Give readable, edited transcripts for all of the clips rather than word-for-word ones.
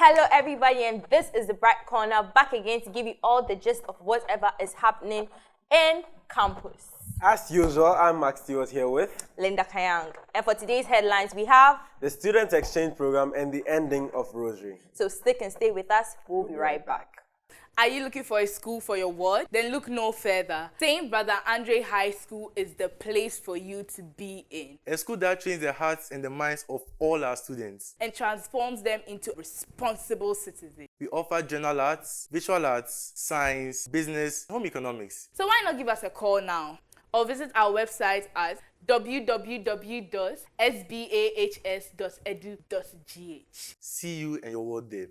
Hello everybody, and this is the Bright Corner, back again to give you all the gist of whatever is happening in campus. As usual, I'm Max Stewart here with Linda Kayang. And for today's headlines, we have the Student Exchange Program and the ending of Rosary. So stick and stay with us, we'll be right back. Are you looking for a school for your ward? Then look no further. St. Brother Andre High School is the place for you to be in. A school that trains the hearts and the minds of all our students. And transforms them into responsible citizens. We offer general arts, visual arts, science, business, home economics. So why not give us a call now? Or visit our website at www.sbahs.edu.gh. See you and your ward there.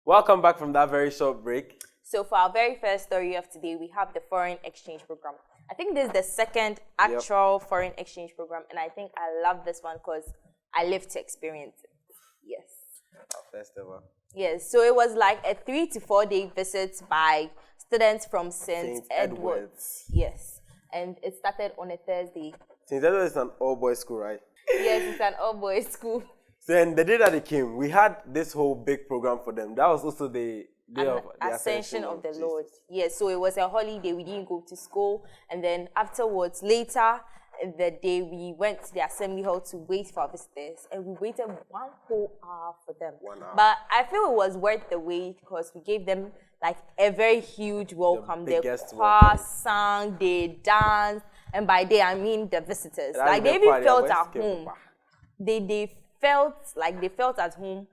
Welcome back from that very short break. So for our very first story of today, we have the foreign exchange program. I think this is the second actual foreign exchange program, and I think I love this one because I lived to experience it. Yes. Our first ever. Yes, so it was like a 3 to 4 day visit by students from St. Edward's. Yes, and it started on a Thursday. St. Edward's is an all-boys school, right? Yes, it's an all-boys school. So then the day that they came, we had this whole big program for them. That was also the day of the Ascension of the Jesus. Lord. Yes, so it was a holiday. We didn't go to school. And then afterwards, later in the day, we went to the assembly hall to wait for our visitors. And we waited 1 whole hour for them. 1 hour. But I feel it was worth the wait because we gave them like a very huge welcome. The They biggest choir sang, they danced. And by they, I mean the visitors. That Like is they the even party, felt I at was scared. home. They felt at home,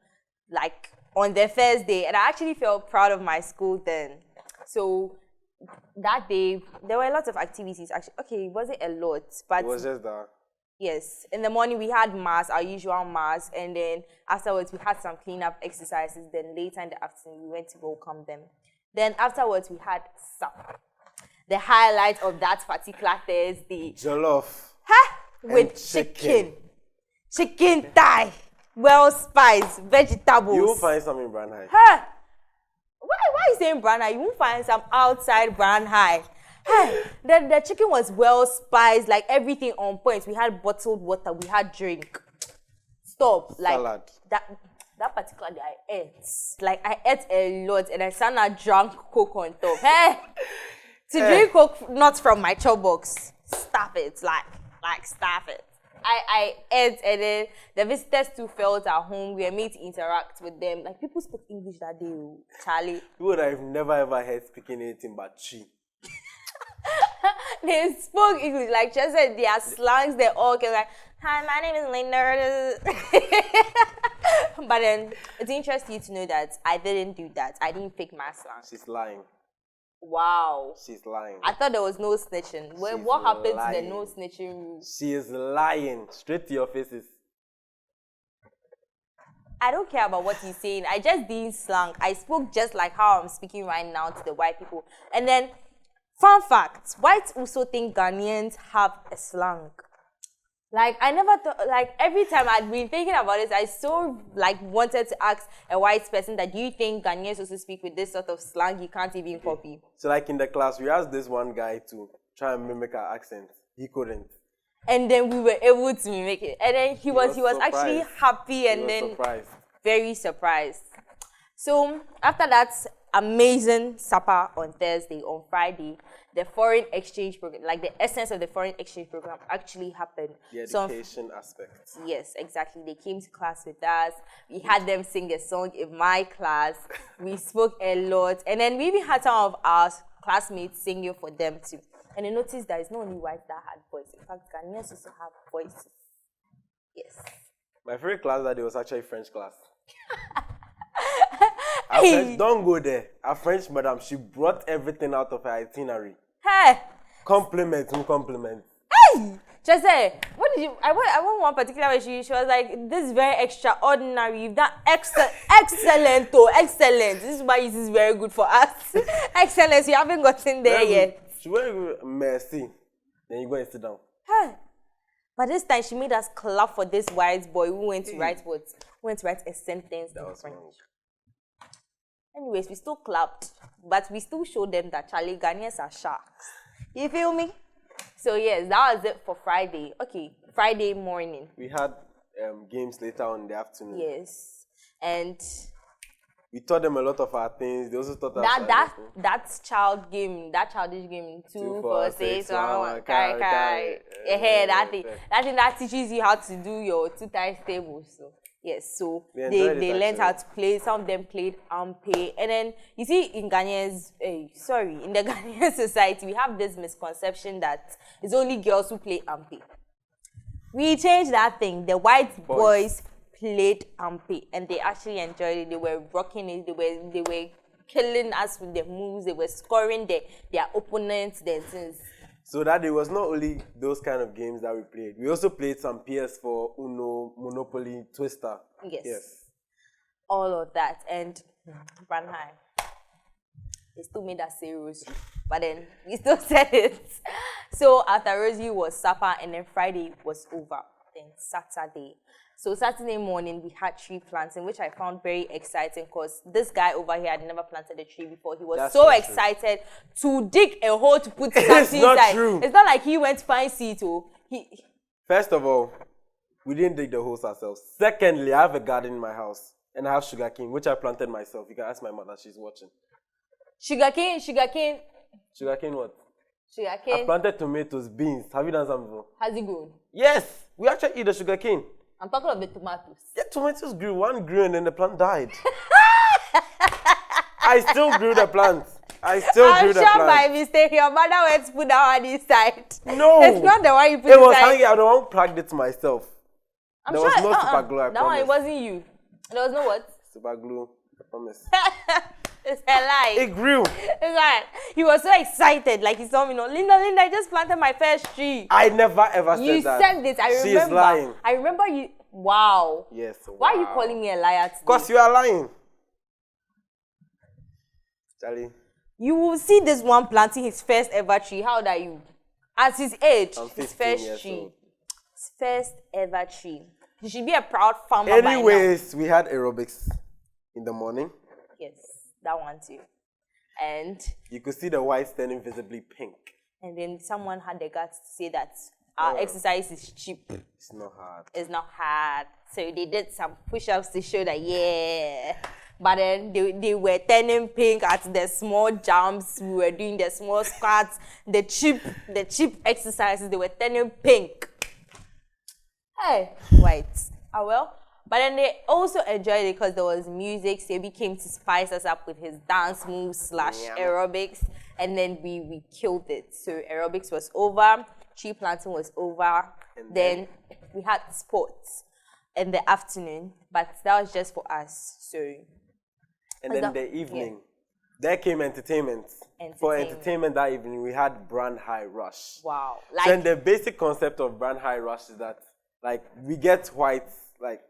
like on their first day, and I actually felt proud of my school then. So that day there were a lot of activities. Actually, okay, it wasn't a lot, but It was just that. yes, in the morning we had mass, our usual mass, and then afterwards we had some cleanup exercises. Then later in the afternoon we went to welcome them. Then afterwards we had supper. The highlight of that particular Thursday. Jollof. With chicken. Chicken thigh, well spiced, vegetables. You will find some in brandhigh. Huh? Why are you saying brandhigh? You won't find some outside brandhigh. Hey, the chicken was well spiced, like everything on point. We had bottled water, we had drink. Stop. Like Salad. that particular day I ate. Like I ate a lot and I somehow drank Coke on top. Hey! To drink Coke not from my chop box. Stop it. Like stop it. I ate, and then the visitors too felt at home. We were made to interact with them. Like people spoke English that day, Charlie. People that I've never ever heard speaking anything but chi. They spoke English, like just said their slangs. They all came like, "Hi, my name is Linda." But then it's interesting to know that I didn't do that. I didn't pick my slang. She's lying. Wow. She's lying. I thought there was no snitching. Well, She's what happened to lying. the no snitching rule? She is lying. Straight to your faces. I don't care about what he's saying. I just didn't slang. I spoke just like how I'm speaking right now to the white people. And then, fun fact, whites also think Ghanaians have a slang. Like, I never thought, like, every time I'd been thinking about this, I so, like, wanted to ask a white person that, do you think Ghanaians also speak with this sort of slang you can't even copy? So like in the class, we asked this one guy to try and mimic our accent. He couldn't. And then we were able to make it. And then he was actually surprised. happy and He was then surprised. very surprised. So after that amazing supper on Thursday, on Friday, the foreign exchange program, like the essence of the foreign exchange program actually happened. The So, education aspect. yes, exactly. They came to class with us. We had them sing a song in my class. We spoke a lot. And then we even had some of our classmates singing for them too. And I noticed that it's not only whites that had voice. In fact, Ghanaians also have voices. Yes. My favorite class that day was actually French class. Hey. Don't go there. A French madam, she brought everything out of her itinerary. Hey! Compliment. Hey! Just say, what did you? I want one particular way. She was like, this is very extraordinary. You've done excellent, oh, excellent. This is why this is very good for us. Excellence, you haven't gotten there yet. She went with merci. Then you go and sit down. Hey. But this time she made us clap for this white boy who went to write what? Went to write a sentence in French. wrong. Anyways, we still clapped, but we still showed them that Charlie Ghanaians are sharks. You feel me? So yes, that was it for Friday. Okay, Friday morning. We had games later on in the afternoon. Yes, and We taught them a lot of our things. They also taught us That's childish game, 2, 4, 6, 1, carry. Yeah, that thing that teaches you how to do your 2 times tables. So yes, so they learned how to play. Some of them played ampe, and then you see in the Ghanaian society, we have this misconception that it's only girls who play ampe. We changed that thing. The white boys played ampe, and they actually enjoyed it. They were rocking it. They were killing us with their moves. They were scoring their opponents, their things. So that it was not only those kind of games that we played. We also played some PS4, Uno, Monopoly, Twister. Yes. All of that. And brandhigh. They still made us say rosary, but then we still said it. So after rosary was supper, and then Friday was over. Then Saturday. So Saturday morning, we had tree planting, which I found very exciting because this guy over here had never planted a tree before. He was so excited to dig a hole to put something inside. It's not true. It's not like he went to find seed. First of all, we didn't dig the holes ourselves. Secondly, I have a garden in my house, and I have sugarcane, which I planted myself. You can ask my mother; she's watching. Sugarcane. Sugarcane what? Sugarcane. I planted tomatoes, beans. Have you done something before? Has it grown? Yes, we actually eat the sugarcane. I'm talking of the tomatoes. Yeah, tomatoes grew. One grew and then the plant died. I still grew the plant. I'm sure by mistake your mother went to put that one inside. No. It's not the one you put inside. It was hanging. I don't want plugged it myself. There was no super glue, I that one, it wasn't you. There was no what? Super glue. I promise. It's a lie. It grew. It's right. He was so excited, like he saw me. Linda, I just planted my first tree. I never ever said that. You said this. I remember. She is lying. I remember you. Wow. Yes. Wow. Why are you calling me a liar today? Because you are lying. Charlie. You will see this one planting his first ever tree. How old are you? At his age, I'm 15 his first years tree. old. His first ever tree. You should be a proud farmer. Anyways, we had aerobics in the morning. Yes, that one too. And you could see the whites turning visibly pink. And then someone had the guts to say that our exercise is cheap. It's not hard. It's not hard. So they did some push-ups to show that, yeah. But then they were turning pink at the small jumps. We were doing the small squats, the cheap exercises. They were turning pink. Hey, white. Oh well. But then they also enjoyed it because there was music. Sebi came to spice us up with his dance moves / aerobics. And then we killed it. So aerobics was over. Tree planting was over. And then we had sports in the afternoon. But that was just for us. So. And then the evening, there came entertainment. For entertainment that evening, we had brandhigh rush. Wow. So the basic concept of brandhigh rush is that, like, we get white, like,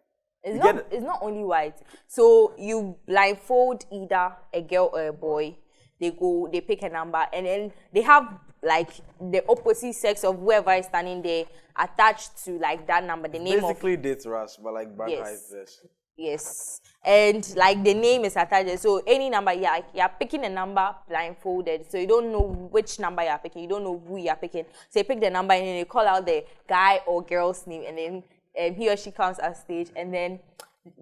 it's not only white. So you blindfold either a girl or a boy. They pick a number, and then they have like the opposite sex of whoever is standing there attached to like that number. The name basically dates rush, but like brandhigh's version. Yes, and like the name is attached. So any number, you're picking a number blindfolded. So you don't know which number you're picking. You don't know who you're picking. So you pick the number and then you call out the guy or girl's name, and then he or she comes on stage, and then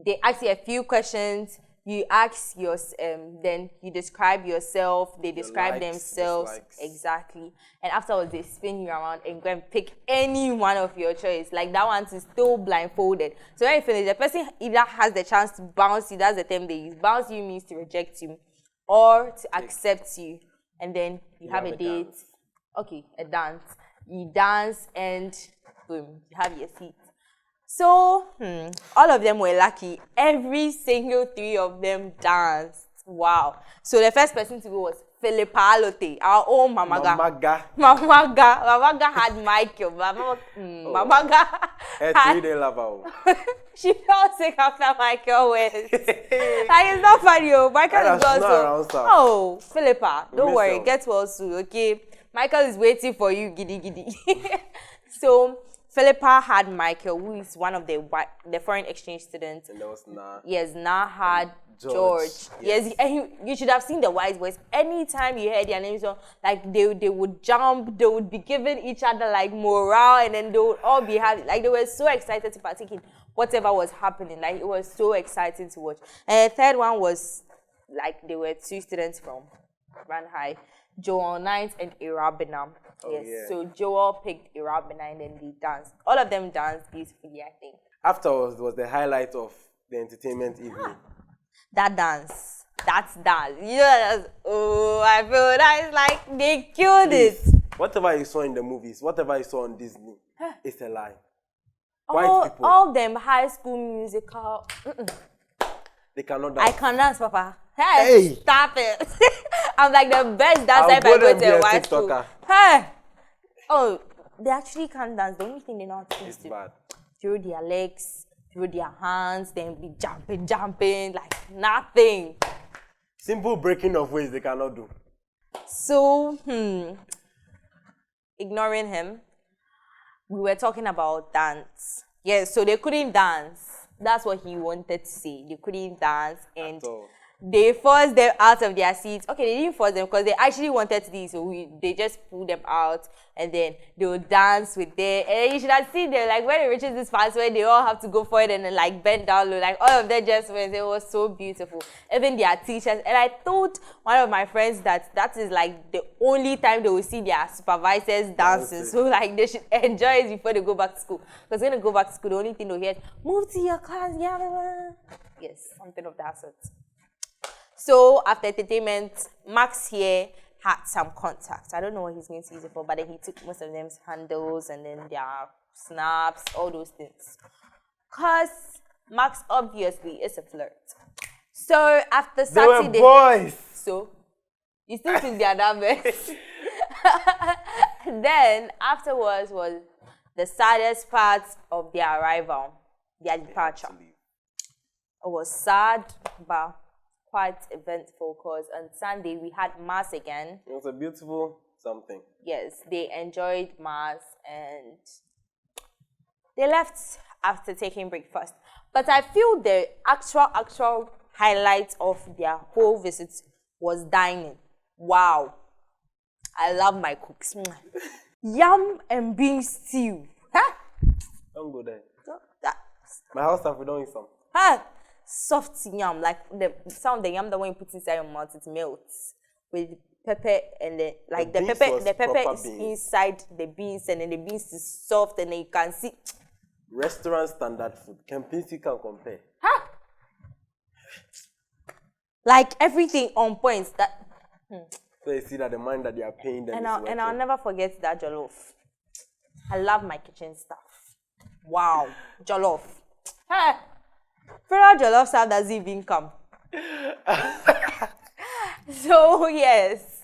they ask you a few questions. You ask then you describe yourself. They describe themselves exactly, and afterwards they spin you around and go and pick any one of your choice. Like that one is still blindfolded. So when you finish, the person either has the chance to bounce you. That's the term they use. Bounce you means to reject you, or to accept you, and then you have a date. Dance. Okay, a dance. You dance and boom, you have your seat. So, all of them were lucky. Every single 3 of them danced. Wow. So the first person to go was Philippa Alote, our own Mamaga. Mamaga had Michael. Mamaga had... She fell sick after Michael went. It's not funny. Michael is also... Oh, Philippa, don't worry. Get well soon, okay? Michael is waiting for you, giddy. So... Philippa had Michael, who is one of the foreign exchange students. And there was Na. Yes, Na had George. Yes, and you should have seen the wise boys. Anytime you heard their names, like they would jump, they would be giving each other like morale, and then they would all be happy. Like they were so excited to partake in whatever was happening. Like it was so exciting to watch. And the third one was like they were two students from Brandhigh, Joel Knight and Irabina. Yes, yeah. so Joel picked Irabina and then they danced. All of them danced beautifully, I think. Afterwards was the highlight of the entertainment evening. That dance, that's dance. Yes, oh, I feel nice, like they killed it. Whatever you saw in the movies, whatever you saw on Disney, it's a lie. White All, people, all them high school musical. they cannot I dance. can dance, Papa. Hey, Hey. stop it. I'm like the best dancer I'll if go I there go and to be a a white school. TikToker. Hey. Oh, they actually can't dance. The only thing they know how to do is It's to bad. throw their legs, throw their hands, then be jumping like nothing. Simple breaking of ways they cannot do. So, ignoring him, we were talking about dance. Yes, so they couldn't dance. That's what he wanted to say. They couldn't dance and At all. they forced them out of their seats. Okay, they didn't force them because they actually wanted to do it, so they just pulled them out and then they would dance with them. And you should have seen them, like when it reaches this part where they all have to go for it and then like bend down low, like all of them just went. It was so beautiful. Even their teachers. And I told one of my friends that is like the only time they will see their supervisors dancing. So like they should enjoy it before they go back to school. Because when they go back to school, the only thing they'll hear is, move to your class, yeah. Yes, something of that sort. So after entertainment, Max here had some contacts. I don't know what he's going to use it for, but then he took most of them's handles and then their snaps, all those things. Because Max obviously is a flirt. So after They were Saturday, boys. so you still took their numbers. Then afterwards was the saddest part of their arrival, their departure. It was sad, but quite eventful because on Sunday we had mass again. It was a beautiful something. Yes, they enjoyed mass and they left after taking breakfast. But I feel the actual highlight of their whole visit was dining. Wow. I love my cooks. Yam and bean stew. Huh? Don't go there. That, My house staff, we don't eat some. huh? Soft yam, like some of the yam that when you put inside your mouth, it melts with pepper and then like The the beans pepper, was the pepper proper is beans. inside the beans and then the beans is soft and then you can see. Restaurant standard food. Kempinski can compare. Huh? Like everything on points. That So you see that the mind that they are paying them is working. and I'll never forget that jollof. I love my kitchen stuff. Wow, jollof. Hey, Federal jollof stuff doesn't even come. So yes,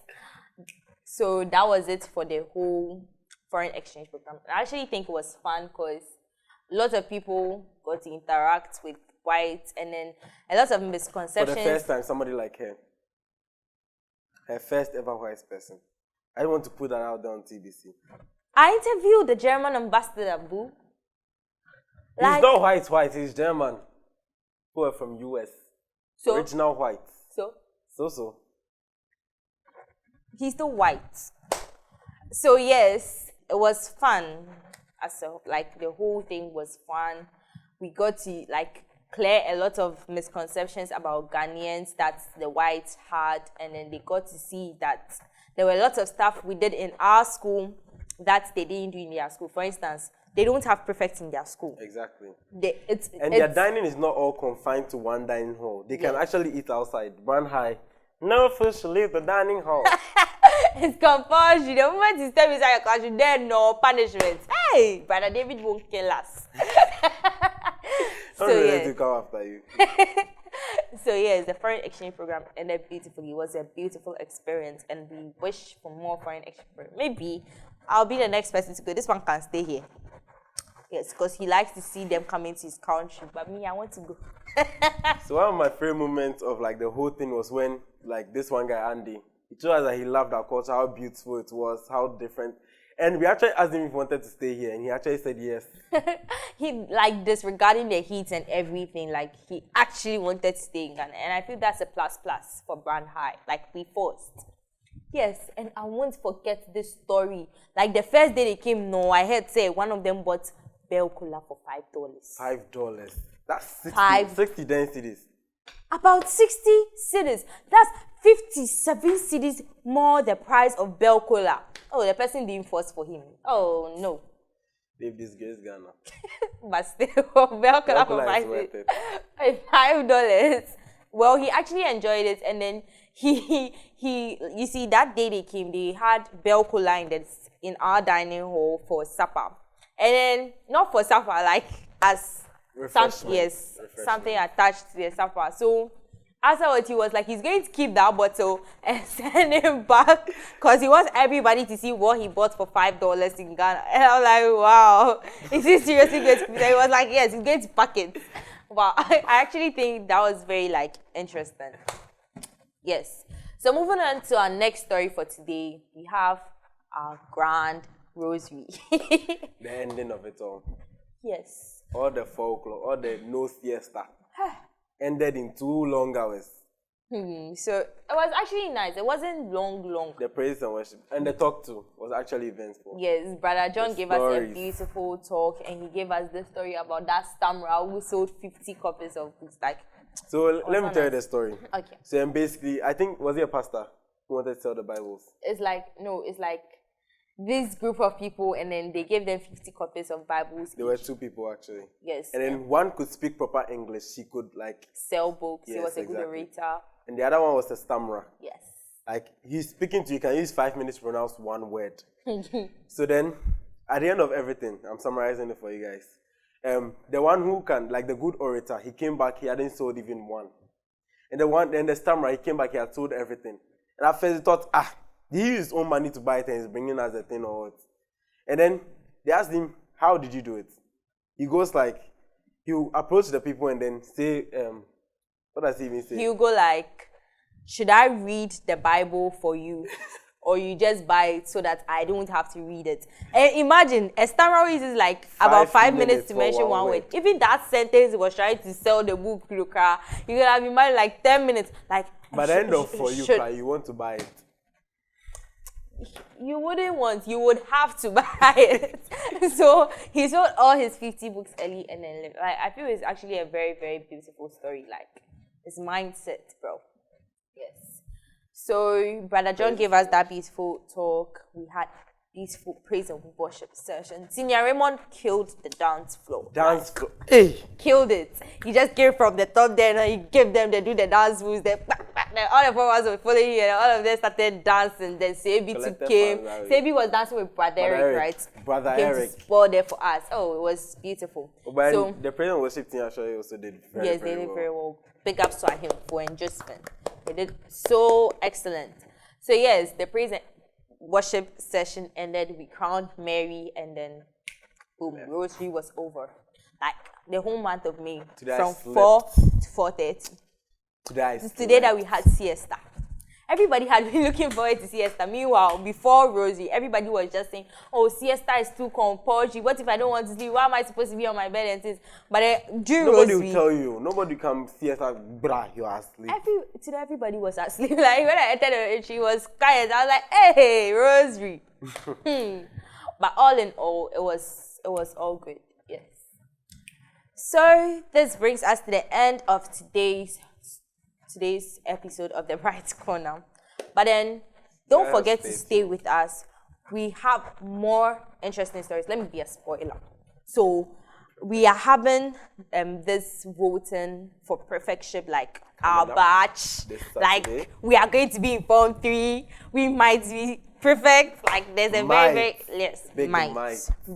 so that was it for the whole foreign exchange program. I actually think it was fun because lots of people got to interact with whites and then a lot of For misconceptions. the first time, somebody like her first ever white person. I want to put that out there on TBC. I interviewed the German ambassador, boo. He's not white, he's German. Who are from US. so, Original white. so he's still white. So yes, it was fun. So like the whole thing was fun. We got to like clear a lot of misconceptions about Ghanaians that the whites had, and then they got to see that there were lots of stuff we did in our school that they didn't do in their school. For instance, they don't have prefects in their school. Exactly. Their Their dining is not all confined to one dining hall. They can actually eat outside. Brandhigh, no food should leave the dining hall. It's compulsory. The moment you step inside your classroom, there no punishment. Hey, Brother David won't kill us. Don't So, let yeah. it come after you. So yes, the foreign exchange program ended beautifully. It was a beautiful experience, and we wish for more foreign exchange program. Maybe I'll be the next person to go. This one can stay here. Yes, because he likes to see them coming to his country. But me, I want to go. So one of my favorite moments of like the whole thing was when like this one guy Andy, he told us that he loved our culture, how beautiful it was, how different. And we actually asked him if he wanted to stay here, and he actually said yes. He like disregarding the heat and everything. Like he actually wanted to stay in Ghana, and I feel that's a plus for Brandhigh. Like we forced. Yes, and I won't forget this story. Like the first day they came, no, I heard say one of them bought bell cola for $5. $5. That's 60, Five. 60 densities. About 60 cedis. That's 57 cedis more the price of Bell Cola. Oh, the person didn't force for him. Oh, no. They've disgraced Ghana. But still, Bell Cola for Cola is worth it. $5. Well, he actually enjoyed it, and then you see, that day they came, they had Bell Cola in our dining hall for supper. And then, not for supper, like as something attached to the supper. So afterwards, he was like, he's going to keep that bottle and send him back because he wants everybody to see what he bought for $5 in Ghana. And I'm like, wow, is he seriously going to keep that? He was like, yes, he's going to pack it. Wow, I actually think that was very like interesting. Yes. So moving on to our next story for today, we have our grand rosary. The ending of it all. Yes. All the folklore, all the no siesta ended in 2 long hours. So it was actually nice. It wasn't long. The praise and worship and the talk too was actually eventful. Yes, Brother John gave us a beautiful talk, and he gave us the story about that stammerer who sold 50 copies of books. Like, so let me tell you the story. Okay. So basically, I think, was he a pastor who wanted to sell the Bibles? It's like this group of people, and then they gave them 50 copies of Bibles. There were 2 people actually. Yes. And then one could speak proper English. She could like sell books. Yes, he was a good orator. And the other one was a stammerer. Yes. Like, he's speaking to you, can use 5 minutes to pronounce 1 word. So then, at the end of everything, I'm summarizing it for you guys. The one who can, like the good orator, he came back, he hadn't sold even 1. And the stammerer, he came back, he had sold everything. And at first he thought, did he use his own money to buy it and he's bringing us a thing or what? And then they asked him, how did you do it? He goes like, he'll approach the people and then say, what does he even say? He'll go like, should I read the Bible for you? Or you just buy it so that I don't have to read it? And imagine, a stammerer uses like about 5 minutes to mention one word. Even that sentence he was trying to sell the book, you could have imagined like 10 minutes. Like, by the end of for you, you want to buy it. You wouldn't want, you would have to buy it. So he sold all his 50 books early and then lived. Like, I feel it's actually a very, very beautiful story. Like, his mindset, bro. Yes. So Brother John gave us that beautiful talk. We had beautiful praise and worship session. Senior Raymond killed the dance floor. Hey! Killed it. He just came from the top there and he gave them, they do the dance moves. Then all the followers were following you, and all of them started dancing. Then Sebi too came. Sebi was dancing with Brother Eric, right? Brother came Eric. To spoil there for us. Oh, it was beautiful. But so the praise and worship team actually also did very, yes, they did very well. Big ups to him for endorsement. They did so excellent. So yes, the praise and worship session ended. We crowned Mary, and then boom, rosary was over. Like the whole month of May, from 4 to 4:30. Today that we had siesta. Everybody had been looking forward to siesta. Meanwhile, before rosary, everybody was just saying, "Oh, siesta is too compulsory. What if I don't want to sleep? Why am I supposed to be on my bed and things?" But during nobody rosary, will tell you. Nobody come siesta. Brah, you are asleep. Today everybody was asleep. Like when I entered, she was quiet. I was like, "Hey, rosary." But all in all, it was all good. Yes. So this brings us to the end of today's episode of the Bright Corner. But then don't forget to stay with us. We have more interesting stories. Let me be a spoiler. So we are having this voting for perfectship, like our batch. Like we are going to be in Form 3. We might be perfect. Like there's a very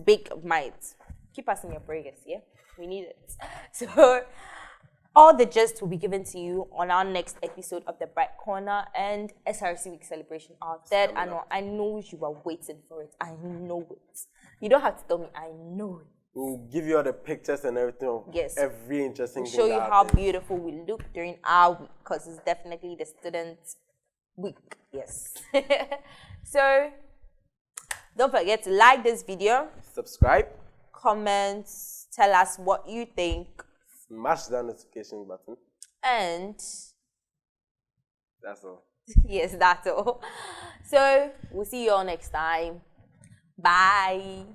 big might. Keep us in your prayers, yeah? We need it. So all the gist will be given to you on our next episode of The Bright Corner and SRC Week Celebration, our third annual. I know you are waiting for it. I know it. You don't have to tell me. I know it. We'll give you all the pictures and everything of every interesting thing. We'll show you how beautiful we look during our week, because it's definitely the student week. Yes. So don't forget to like this video. Subscribe. Comment. Tell us what you think. Smash that notification button. And that's all. Yes, that's all. So we'll see you all next time. Bye.